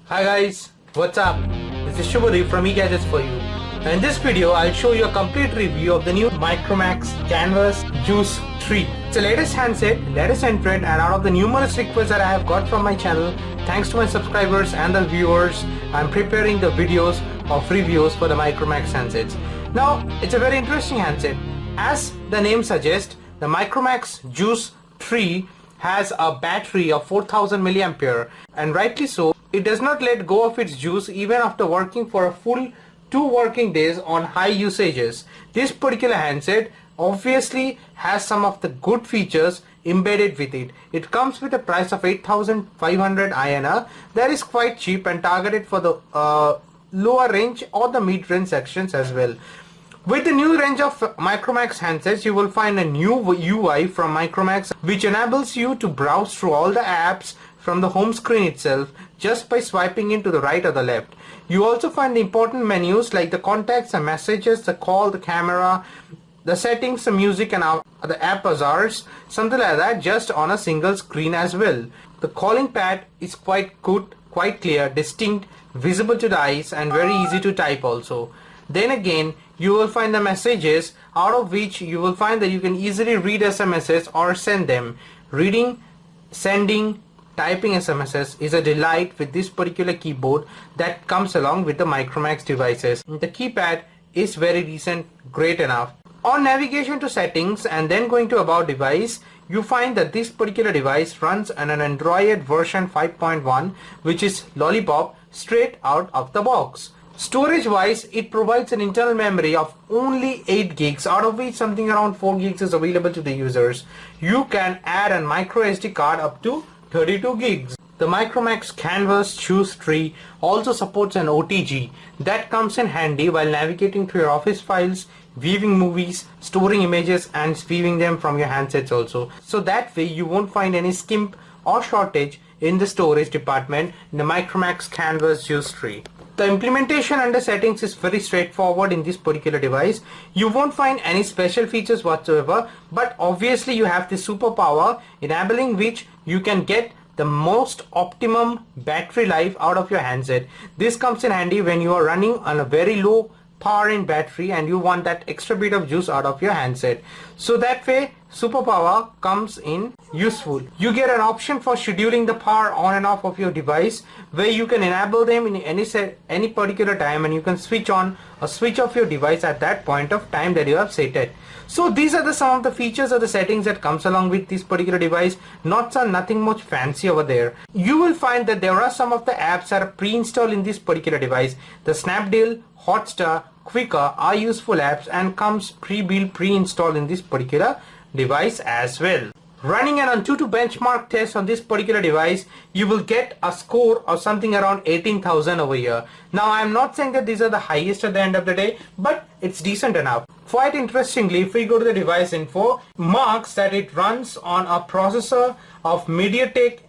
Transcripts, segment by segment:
Hi guys, what's up? This is Shubhadeep from eGadgets for you. In this video, I'll show you a complete review of the new Micromax Canvas Juice 3. It's the latest handset, latest entrant, and out of the numerous requests that I have got from my channel, thanks to my subscribers and the viewers, I'm preparing the videos of reviews for the Micromax handsets. Now, it's a very interesting handset. As the name suggests, the Micromax Juice 3 has a battery of 4000 mAh, and rightly so, it does not let go of its juice even after working for a full 2 working days on high usages. This particular handset obviously has some of the good features embedded with it. It comes with a price of 8500 INR. That is quite cheap and targeted for the lower range or the mid-range sections as well. With the new range of Micromax handsets, you will find a new UI from Micromax which enables you to browse through all the apps from the home screen itself just by swiping into the right or the left. You also find the important menus like the contacts and messages, the call, the camera, the settings, the music, and the app bazaars, something like that, just on a single screen as well. The calling pad is quite good, quite clear, distinct, visible to the eyes, and very easy to type also. Then again, you will find the messages, out of which you will find that you can easily read SMSs or send them. Reading, sending, typing SMSs is a delight with this particular keyboard that comes along with the Micromax devices. The keypad is very decent, great enough. On navigation to settings and then going to about device, you find that this particular device runs on an Android version 5.1, which is Lollipop, straight out of the box. Storage wise, it provides an internal memory of only 8 gigs, out of which something around 4 gigs is available to the users. You can add a micro SD card up to 32 gigs. The Micromax Canvas Juice 3 also supports an OTG that comes in handy while navigating through your office files, viewing movies, storing images, and viewing them from your handsets also. So that way you won't find any skimp or shortage in the storage department in the Micromax Canvas Juice 3. The implementation under settings is very straightforward in this particular device. You won't find any special features whatsoever, but obviously you have the superpower enabling which you can get the most optimum battery life out of your handset. This comes in handy when you are running on a very low power in battery and you want that extra bit of juice out of your handset. So that way superpower comes in useful. You get an option for scheduling the power on and off of your device where you can enable them in any particular time, and you can switch on or switch off your device at that point of time that you have set it. So these are some of the features of the settings that comes along with this particular device. Nothing much fancy over there. You will find that there are some of the apps that are pre-installed in this particular device. The Snapdeal, Hotstar, Quicker are useful apps and comes pre-built, pre-installed in this particular device as well. Running an Antutu benchmark test on this particular device, you will get a score of something around 18,000 over here. Now I am not saying that these are the highest at the end of the day, but it's decent enough. Quite interestingly, if we go to the device info, marks that it runs on a processor of MediaTek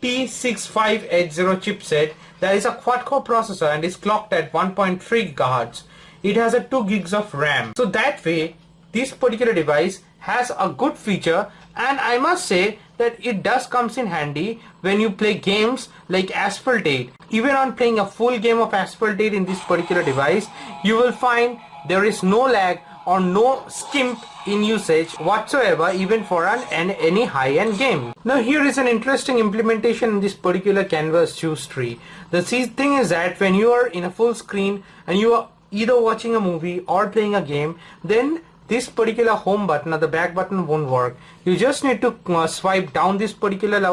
MT6580 chipset. That is a quad-core processor and is clocked at 1.3 GHz. It has a 2 gigs of RAM. So that way, this particular device has a good feature, and I must say that it does comes in handy when you play games like Asphalt 8. Even on playing a full game of Asphalt 8 in this particular device, you will find there is no lag or no skimp in usage whatsoever, even for any high-end game. Now here is an interesting implementation in this particular Canvas Juice 3. The thing is that when you are in a full screen and you are either watching a movie or playing a game, then this particular home button or the back button won't work. You just need to swipe down this particular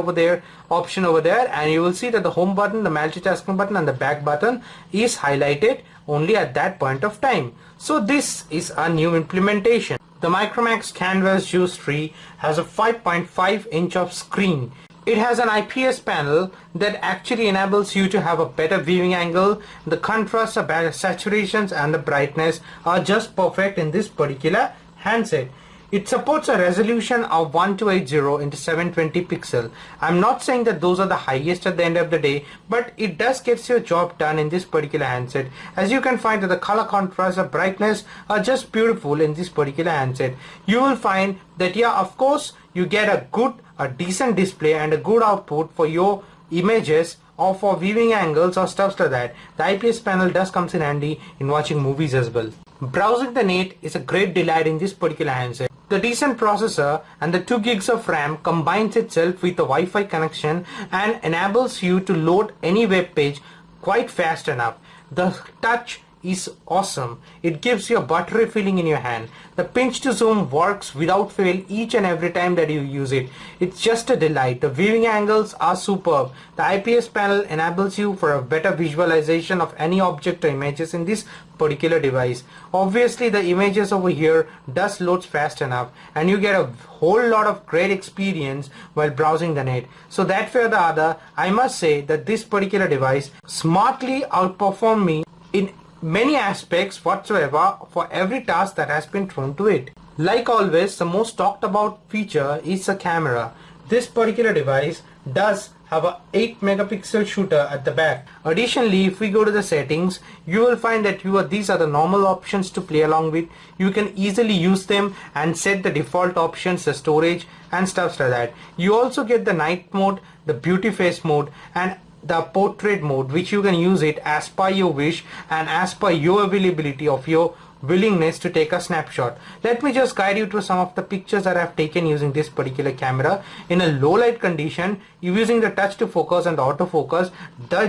option over there, and you will see that the home button, the multitasking button, and the back button is highlighted only at that point of time. So this is a new implementation. The Micromax Canvas Juice 3 has a 5.5 inch of screen. It has an IPS panel that actually enables you to have a better viewing angle. The contrast, the saturations, and the brightness are just perfect in this particular handset. It supports a resolution of 1280 into 720 pixel. I'm not saying that those are the highest at the end of the day, but it does get your job done in this particular handset. As you can find that the color contrast, the brightness are just beautiful in this particular handset. You will find that, yeah, of course, you get a decent display and a good output for your images or for viewing angles or stuff like that, the IPS panel does comes in handy in watching movies as well. Browsing the net is a great delight in this particular handset. The decent processor and the 2 gigs of RAM combines itself with a Wi-Fi connection and enables you to load any web page quite fast enough. The touch is awesome. It gives you a buttery feeling in your hand. The pinch to zoom works without fail each and every time that you use it. It's just a delight. The viewing angles are superb. The IPS panel enables you for a better visualization of any object or images in this particular device. Obviously the images over here does load fast enough and you get a whole lot of great experience while browsing the net. So that way or the other, I must say that this particular device smartly outperformed me in many aspects whatsoever for every task that has been thrown to it. Like always, the most talked about feature is the camera. This particular device does have a 8 megapixel shooter at the back. Additionally, if we go to the settings, you will find that these are the normal options to play along with. You can easily use them and set the default options, the storage and stuff like that. You also get the night mode, the beauty face mode and the portrait mode, which you can use it as per your wish and as per your availability of your willingness to take a snapshot. Let me just guide you through some of the pictures that I have taken using this particular camera. In a low light condition, using the touch to focus and the autofocus,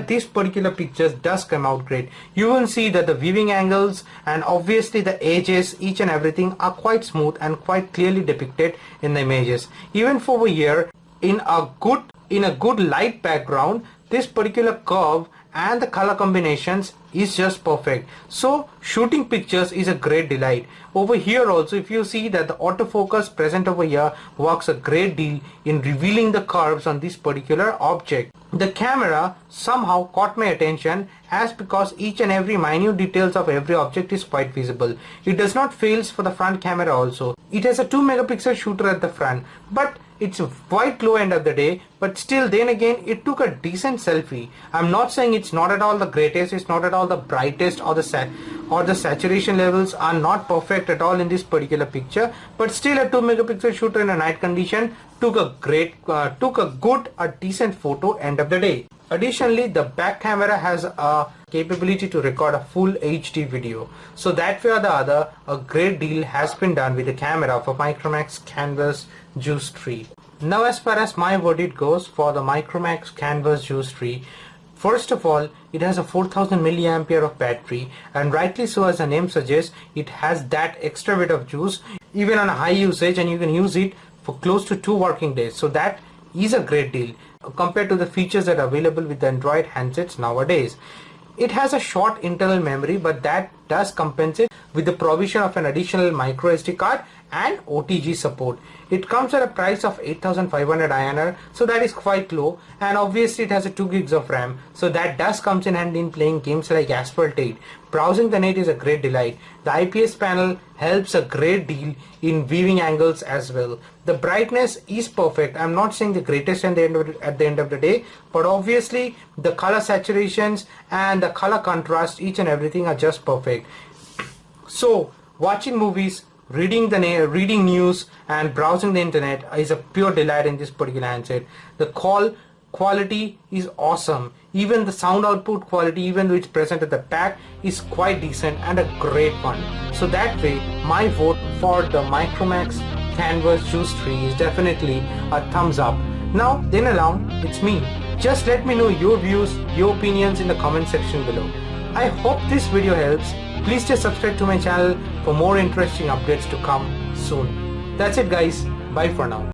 this particular pictures does come out great. You will see that the viewing angles and obviously the edges, each and everything are quite smooth and quite clearly depicted in the images. Even for over here, in a good light background, this particular curve and the color combinations is just perfect. So shooting pictures is a great delight. Over here also, if you see that the autofocus present over here works a great deal in revealing the curves on this particular object. The camera somehow caught my attention as because each and every minute details of every object is quite visible. It does not fail for the front camera also. It has a 2 megapixel shooter at the front, but it's quite low end of the day, but still then again it took a decent selfie. I'm not saying it's not at all the greatest, it's not at all the brightest, or the saturation levels are not perfect at all in this particular picture, but still a 2 megapixel shooter in a night condition took a decent photo end of the day. Additionally, the back camera has a capability to record a full HD video. So that way or the other, a great deal has been done with the camera for Micromax Canvas Juice 3. Now as far as my verdict goes for the Micromax Canvas Juice 3, first of all, it has a 4000 milliampere of battery, and rightly so, as the name suggests, it has that extra bit of juice even on a high usage, and you can use it for close to 2 working days. So that is a great deal compared to the features that are available with the Android handsets nowadays. It has a short internal memory, but that does compensate with the provision of an additional micro SD card and OTG support. It comes at a price of 8500 INR, so that is quite low, and obviously it has a 2 gigs of RAM, so that does comes in handy in playing games like Asphalt 8. Browsing the net is a great delight. The IPS panel helps a great deal in viewing angles as well. The brightness is perfect. I'm not saying the greatest at the end of the day, but obviously the color saturations and the color contrast, each and everything are just perfect. So watching movies, reading news and browsing the internet is a pure delight in this particular handset. The call quality is awesome. Even the sound output quality, even though it's present at the back, is quite decent and a great one. So that way, my vote for the Micromax Canvas Juice 3 is definitely a thumbs up. Now then along, it's me. Just let me know your views, your opinions in the comment section below. I hope this video helps. Please stay subscribed to my channel for more interesting updates to come soon. That's it guys. Bye for now.